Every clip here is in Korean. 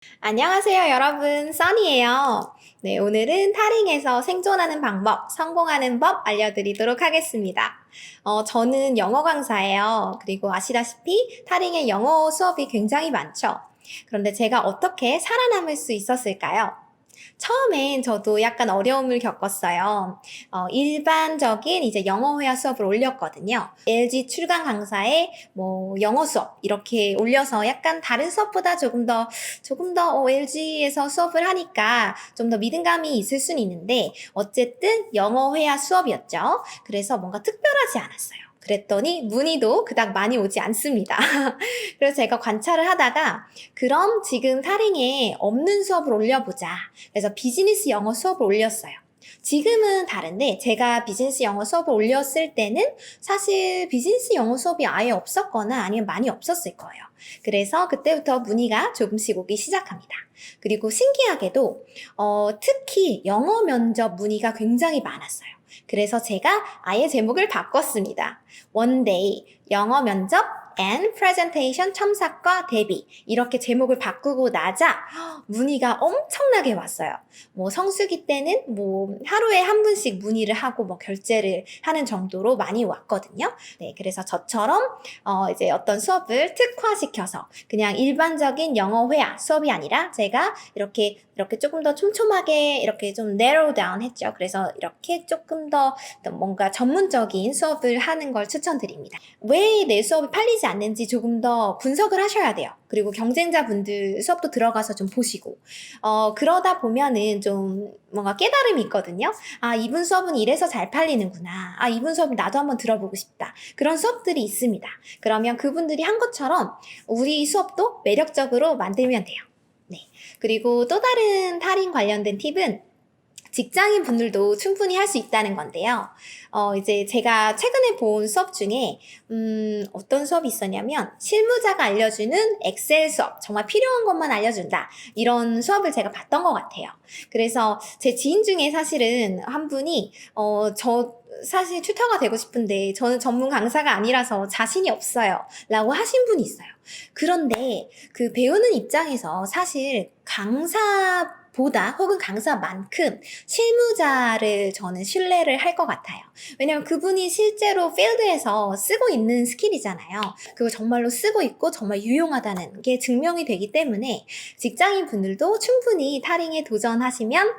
안녕하세요, 여러분. 써니예요. 네, 오늘은 타링에서 생존하는 방법, 성공하는 법 알려드리도록 하겠습니다. 저는 영어 강사예요. 그리고 아시다시피 타링의 영어 수업이 굉장히 많죠. 그런데 제가 어떻게 살아남을 수 있었을까요? 처음엔 저도 약간 어려움을 겪었어요. 일반적인 이제 영어 회화 수업을 올렸거든요. LG 출강 강사의 영어 수업 이렇게 올려서 약간 다른 수업보다 조금 더 LG에서 수업을 하니까 좀 더 믿음감이 있을 수는 있는데 어쨌든 영어 회화 수업이었죠. 그래서 뭔가 특별하지 않았어요. 그랬더니 문의도 그닥 많이 오지 않습니다. 그래서 제가 관찰을 하다가 그럼 지금 타링에 없는 수업을 올려보자. 그래서 비즈니스 영어 수업을 올렸어요. 지금은 다른데 제가 비즈니스 영어 수업을 올렸을 때는 사실 비즈니스 영어 수업이 아예 없었거나 아니면 많이 없었을 거예요. 그래서 그때부터 문의가 조금씩 오기 시작합니다. 그리고 신기하게도 특히 영어 면접 문의가 굉장히 많았어요. 그래서 제가 아예 제목을 바꿨습니다. One day 영어 면접 and presentation 첨삭과 대비 이렇게 제목을 바꾸고 나자 문의가 엄청나게 왔어요. 성수기 때는 하루에 한 분씩 문의를 하고 결제를 하는 정도로 많이 왔거든요. 네, 그래서 저처럼 이제 어떤 수업을 특화시켜서 그냥 일반적인 영어 회화 수업이 아니라 제가 이렇게 조금 더 촘촘하게 이렇게 좀 narrow down 했죠. 그래서 이렇게 조금 더 뭔가 전문적인 수업을 하는 걸 추천드립니다. 왜 내 수업이 팔리지 않는지 조금 더 분석을 하셔야 돼요. 그리고 경쟁자분들 수업도 들어가서 좀 보시고 그러다 보면은 좀 뭔가 깨달음이 있거든요. 아, 이분 수업은 이래서 잘 팔리는구나. 아, 이분 수업은 나도 한번 들어보고 싶다. 그런 수업들이 있습니다. 그러면 그분들이 한 것처럼 우리 수업도 매력적으로 만들면 돼요. 네. 그리고 또 다른 탈인 관련된 팁은 직장인 분들도 충분히 할 수 있다는 건데요. 이제 제가 최근에 본 수업 중에, 어떤 수업이 있었냐면, 실무자가 알려주는 엑셀 수업, 정말 필요한 것만 알려준다. 이런 수업을 제가 봤던 것 같아요. 그래서 제 지인 중에 사실은 한 분이, 사실 튜터가 되고 싶은데, 저는 전문 강사가 아니라서 자신이 없어요. 라고 하신 분이 있어요. 그런데 그 배우는 입장에서 사실 강사보다 혹은 강사만큼 실무자를 저는 신뢰를 할 것 같아요. 왜냐면 그분이 실제로 필드에서 쓰고 있는 스킬이잖아요. 그거 정말로 쓰고 있고 정말 유용하다는 게 증명이 되기 때문에 직장인 분들도 충분히 타링에 도전하시면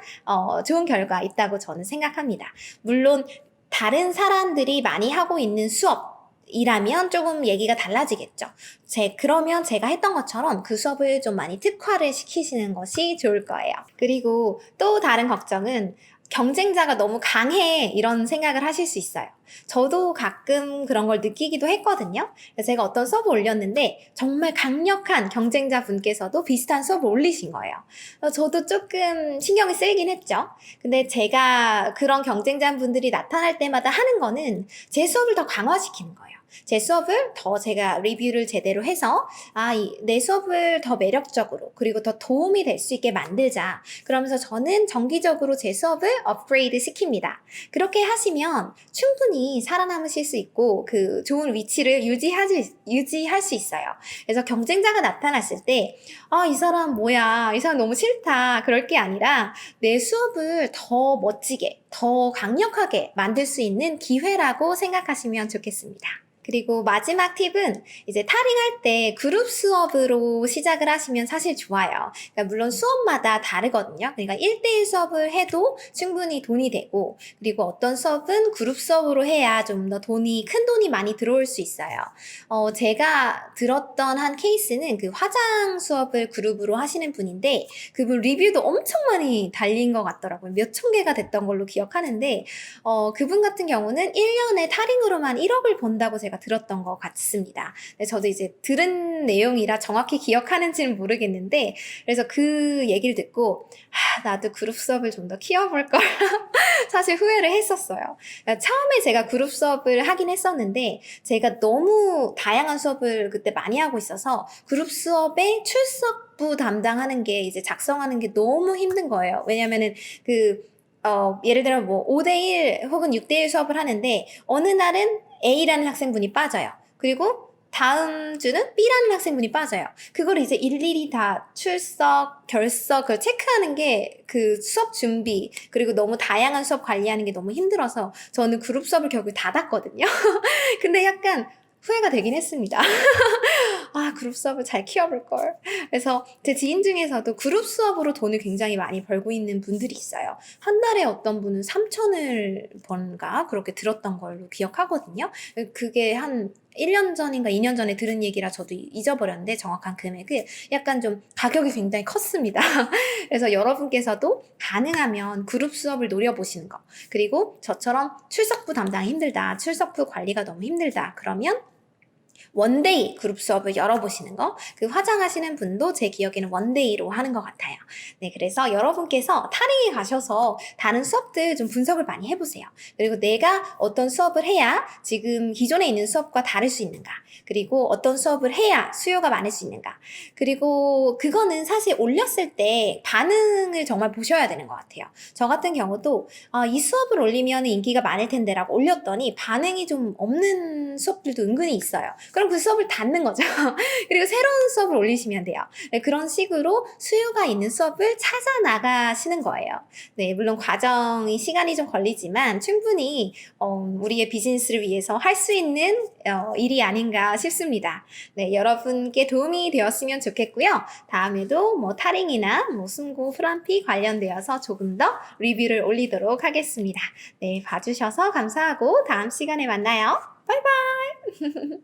좋은 결과 있다고 저는 생각합니다. 물론 다른 사람들이 많이 하고 있는 수업이라면 조금 얘기가 달라지겠죠. 그러면 제가 했던 것처럼 그 수업을 좀 많이 특화를 시키시는 것이 좋을 거예요. 그리고 또 다른 걱정은 경쟁자가 너무 강해 이런 생각을 하실 수 있어요. 저도 가끔 그런 걸 느끼기도 했거든요. 그래서 제가 어떤 수업을 올렸는데 정말 강력한 경쟁자 분께서도 비슷한 수업을 올리신 거예요. 저도 조금 신경이 쓰이긴 했죠. 근데 제가 그런 경쟁자 분들이 나타날 때마다 하는 거는 제 수업을 더 강화시키는 거예요. 제 수업을 더 제가 리뷰를 제대로 해서 내 수업을 더 매력적으로 그리고 더 도움이 될 수 있게 만들자. 그러면서 저는 정기적으로 제 수업을 업그레이드 시킵니다. 그렇게 하시면 충분히 살아남으실 수 있고 그 좋은 위치를 유지할 수 있어요. 그래서 경쟁자가 나타났을 때 이 사람 뭐야, 이 사람 너무 싫다, 그럴 게 아니라 내 수업을 더 멋지게 더 강력하게 만들 수 있는 기회라고 생각하시면 좋겠습니다. 그리고 마지막 팁은 이제 타링할 때 그룹 수업으로 시작을 하시면 사실 좋아요. 그러니까 물론 수업마다 다르거든요. 그러니까 1대1 수업을 해도 충분히 돈이 되고, 그리고 어떤 수업은 그룹 수업으로 해야 좀 더 큰 돈이 많이 들어올 수 있어요. 제가 들었던 한 케이스는 그 화장 수업을 그룹으로 하시는 분인데, 그분 리뷰도 엄청 많이 달린 것 같더라고요. 몇천 개가 됐던 걸로 기억하는데, 그분 같은 경우는 1년에 타링으로만 1억을 번다고 제가 들었던 것 같습니다. 저도 이제 들은 내용이라 정확히 기억하는지는 모르겠는데, 그래서 그 얘기를 듣고, 나도 그룹 수업을 좀 더 키워볼 걸 사실 후회를 했었어요. 그러니까 처음에 제가 그룹 수업을 하긴 했었는데, 제가 너무 다양한 수업을 그때 많이 하고 있어서, 그룹 수업에 출석부 담당하는 게 이제 작성하는 게 너무 힘든 거예요. 왜냐면은 예를 들어 5대1 혹은 6대1 수업을 하는데 어느 날은 A라는 학생분이 빠져요. 그리고 다음 주는 B라는 학생분이 빠져요. 그거를 이제 일일이 다 출석, 결석, 그걸 체크하는 게 그 수업 준비, 그리고 너무 다양한 수업 관리하는 게 너무 힘들어서 저는 그룹 수업을 결국 닫았거든요. 근데 약간 후회가 되긴 했습니다. 아, 그룹 수업을 잘 키워볼걸. 그래서 제 지인 중에서도 그룹 수업으로 돈을 굉장히 많이 벌고 있는 분들이 있어요. 한 달에 어떤 분은 3천을 번가 그렇게 들었던 걸로 기억하거든요. 그게 한 1년 전인가 2년 전에 들은 얘기라 저도 잊어버렸는데 정확한 금액을 약간 좀 가격이 굉장히 컸습니다. 그래서 여러분께서도 가능하면 그룹 수업을 노려보시는 거. 그리고 저처럼 출석부 담당이 힘들다. 출석부 관리가 너무 힘들다. 그러면 원데이 그룹 수업을 열어보시는 거. 그 화장하시는 분도 제 기억에는 원데이로 하는 것 같아요. 네, 그래서 여러분께서 타링에 가셔서 다른 수업들 좀 분석을 많이 해보세요. 그리고 내가 어떤 수업을 해야 지금 기존에 있는 수업과 다를 수 있는가. 그리고 어떤 수업을 해야 수요가 많을 수 있는가. 그리고 그거는 사실 올렸을 때 반응을 정말 보셔야 되는 것 같아요. 저 같은 경우도 이 수업을 올리면 인기가 많을 텐데라고 올렸더니 반응이 좀 없는 수업들도 은근히 있어요. 그럼 그 수업을 닫는 거죠. 그리고 새로운 수업을 올리시면 돼요. 네, 그런 식으로 수요가 있는 수업을 찾아 나가시는 거예요. 네, 물론 과정이 시간이 좀 걸리지만 충분히 우리의 비즈니스를 위해서 할 수 있는 일이 아닌가 싶습니다. 네, 여러분께 도움이 되었으면 좋겠고요. 다음에도 뭐 타링이나 뭐 숨고 프람피 관련되어서 조금 더 리뷰를 올리도록 하겠습니다. 네, 봐주셔서 감사하고 다음 시간에 만나요. 바이바이.